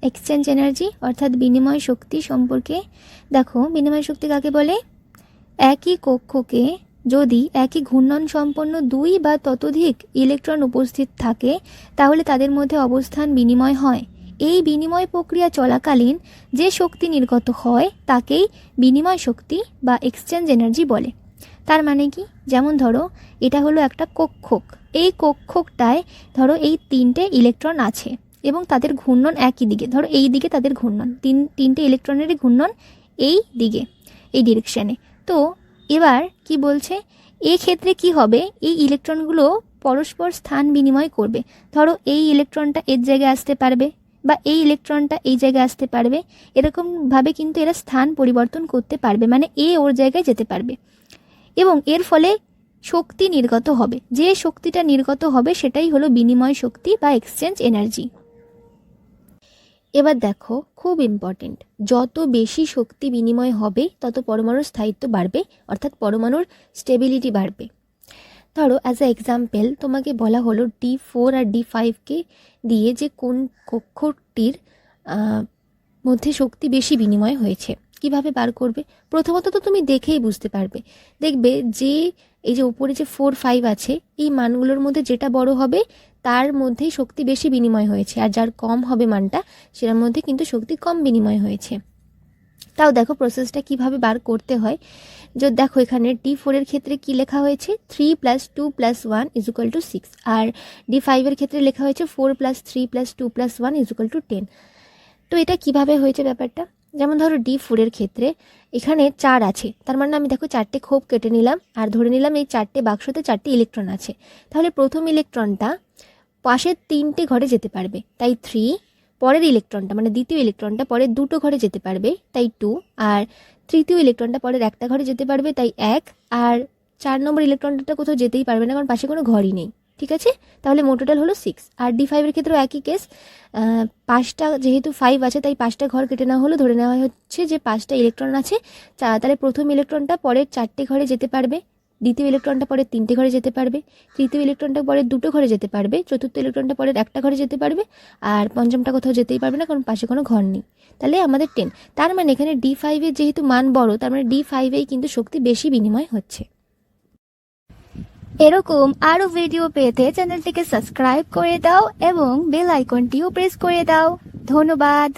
Exchange energy অর্থাৎ বিনিময় শক্তি সম্পর্কে। দেখো বিনিময় শক্তি কাকে বলে? একই কক্ষকে যদি একই ঘূর্ণন সম্পন্ন দুই বা ততোধিক ইলেকট্রন উপস্থিত থাকে তাহলে তাদের মধ্যে অবস্থান বিনিময় হয়। এই বিনিময় প্রক্রিয়া চলাকালীন যে শক্তি নির্গত হয় তাকেই বিনিময় শক্তি বা এক্সচেঞ্জ এনার্জি বলে। তার মানে কি? যেমন ধরো এটা হলো একটা কক্ষক, এই কক্ষকটায় ধরো এই তিনটে ইলেকট্রন আছে এবং তাদের ঘূর্ণন একই দিকে, ধরো এই দিকে তাদের ঘূর্ণন, তিনটে ইলেকট্রনেরই ঘূর্ণন এই দিকে, এই ডিরেকশানে। তো এবার কি বলছে, এই ক্ষেত্রে কি হবে, এই ইলেকট্রনগুলো পরস্পর স্থান বিনিময় করবে। ধরো এই ইলেকট্রনটা এর জায়গায় আসতে পারবে বা এই ইলেকট্রনটা এই জায়গায় আসতে পারবে, এরকমভাবে কিন্তু এরা স্থান পরিবর্তন করতে পারবে, মানে এ ওর জায়গায় যেতে পারবে এবং এর ফলে শক্তি নির্গত হবে। যে শক্তিটা নির্গত হবে সেটাই হলো বিনিময় শক্তি বা এক্সচেঞ্জ এনার্জি। এবার দেখো খুব ইম্পর্টেন্ট, যত বেশি শক্তি বিনিময় হবে তত পরমাণুর স্থায়িত্ব বাড়বে, অর্থাৎ পরমাণুর স্টেবিলিটি বাড়বে। ধরো অ্যাজ এ এক্সাম্পল তোমাকে বলা হলো D4 আর D5কে দিয়ে যে কোন কক্ষটির মধ্যে শক্তি বেশি বিনিময় হয়েছে, কিভাবে বার করবে? প্রথমত তো তুমি দেখেই বুঝতে পারবে, দেখবে যে এই যে উপরে যে 4, 5 আছে এই মানগুলোর মধ্যে যেটা বড় হবে তার মধ্যেই শক্তি বেশি বিনিময় হয়েছে, আর যার কম হবে মানটা সেটার মধ্যে কিন্তু শক্তি কম বিনিময় হয়েছে। তাও দেখো প্রসেসটা কিভাবে বার করতে হয়। যদি দেখো এখানে D4 এর ক্ষেত্রে কি লেখা হয়েছে, 3 + 2 + 1 = 6, আর D5 এর ক্ষেত্রে লেখা হয়েছে 4 + 3 + 2 + 1 = 10। তো এটা কিভাবে হয়েছে ব্যাপারটা, যেমন ধরো D4 এর ক্ষেত্রে এখানে 4 আছে, তার মানে আমি দেখো 4টে খোপ কেটে নিলাম আর ধরে নিলাম এই 4টে বাক্সতে 4টে ইলেকট্রন আছে। তাহলে প্রথম ইলেকট্রনটা পাশের 3টে ঘরে যেতে পারবে, তাই 3। পরের ইলেকট্রনটা মানে দ্বিতীয় ইলেকট্রনটা পরের 2টো ঘরে যেতে পারবে, তাই 2। আর তৃতীয় ইলেকট্রনটা পরের একটা ঘরে যেতে পারবে, তাই 1। আর 4 নম্বর ইলেকট্রনটা কোথাও যেতেই পারবে না, কারণ পাশে কোনো ঘরই নেই। ঠিক আছে, তাহলে মোট টোটাল হলো 6। আর D5 এর ক্ষেত্রেও একই কেস, 5টা যেহেতু 5 আছে তাই 5টা ঘর কেটে নেওয়া হলো, ধরে নেওয়া হচ্ছে যে 5টা ইলেকট্রন আছে। তাহলে প্রথম ইলেকট্রনটা পরের 4টে ঘরে যেতে পারবে, দ্বিতীয় ইলেকট্রনটা পরের 3টে ঘরে যেতে পারবে, তৃতীয় ইলেকট্রনটা পরের 2টো ঘরে যেতে পারবে, চতুর্থ ইলেকট্রনটা পরের একটা ঘরে যেতে পারবে, আর পঞ্চমটা কোথাও যেতেই পারবে না কারণ পাশে কোনো ঘর নেই। তাহলে আমাদের 10। তার মানে এখানে D5 এর যেহেতু মান বড়, তার মানে D5এই কিন্তু শক্তি বেশি বিনিময় হচ্ছে। এরকম আরো ভিডিও পেতে চ্যানেলটিকে সাবস্ক্রাইব করে দাও এবং বেল আইকনটিও প্রেস করে দাও। ধন্যবাদ।